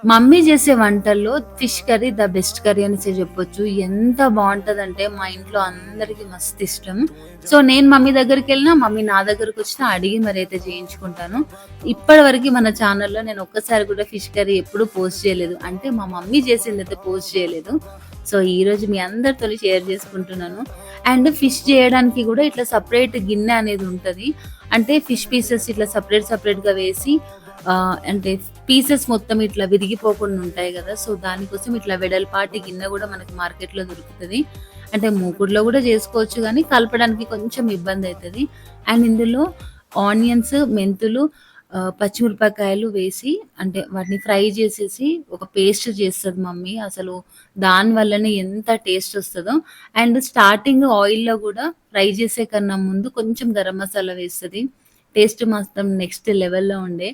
Mummy చేసే వంటల్లో fish curry the best curry అనేసి చెప్పొచ్చు. ఎంత బావుంటదంటే మా ఇంట్లో అందరికి మస్తు ఇష్టం. సో, నేను మమ్మీ దగ్గరికెళ్ళినా, మమ్మీ నా దగ్గరకొచ్చినా అడిగి మరైతే చేయించుకుంటాను. ఇప్పటివరకి మన ఛానల్‌లో నేను ఒక్కసారి కూడా ఫిష్ కర్రీ ఎప్పుడు పోస్ట్ చేయలేదు. అంటే మా మమ్మీ చేసిందైతే పోస్ట్ చేయలేదు. సో, ఈరోజు మీ అందరితోని షేర్ చేసుకుంటున్నాను. అండ్ ఫిష్ చేయడానికి కూడా ఇట్లా సెపరేట్ గిన్నె అనేది ఉంటది. అంటే ఫిష్ పీసెస్ ఇట్లా సెపరేట్‌గా వేసి అంటే పీసెస్ మొత్తం ఇట్లా విరిగిపోకుండా ఉంటాయి గదా! సో, దానికోసం ఇట్లా వెడల్పాటి గిన్నె గూడా మనకి మార్కెట్‌లో దొరుకుతది. అంటే మూకుడులో గూడా జేసుకోవచ్చు గానీ, కలపడానికి కొంచెం ఇబ్బందయితది. అండ్ ఇందులో ఆనియన్స్, మెంతులు, పచ్చిమిరపకాయలు వేసి అంటే వాటిని ఫ్రై జేసేసి ఒక పేస్ట్ చేస్తది మమ్మీ. అసలు దాని వల్లనే ఎంత టేస్టొస్తదో. అండ్ స్టార్టింగ్ ఆయిల్‌లో గూడా ఫ్రై జేసే కన్నా ముందు కొంచెం గరం మసాలా వేస్తది. టేస్ట్ మాత్రం నెక్స్ట్ లెవెల్‌లో ఉండే.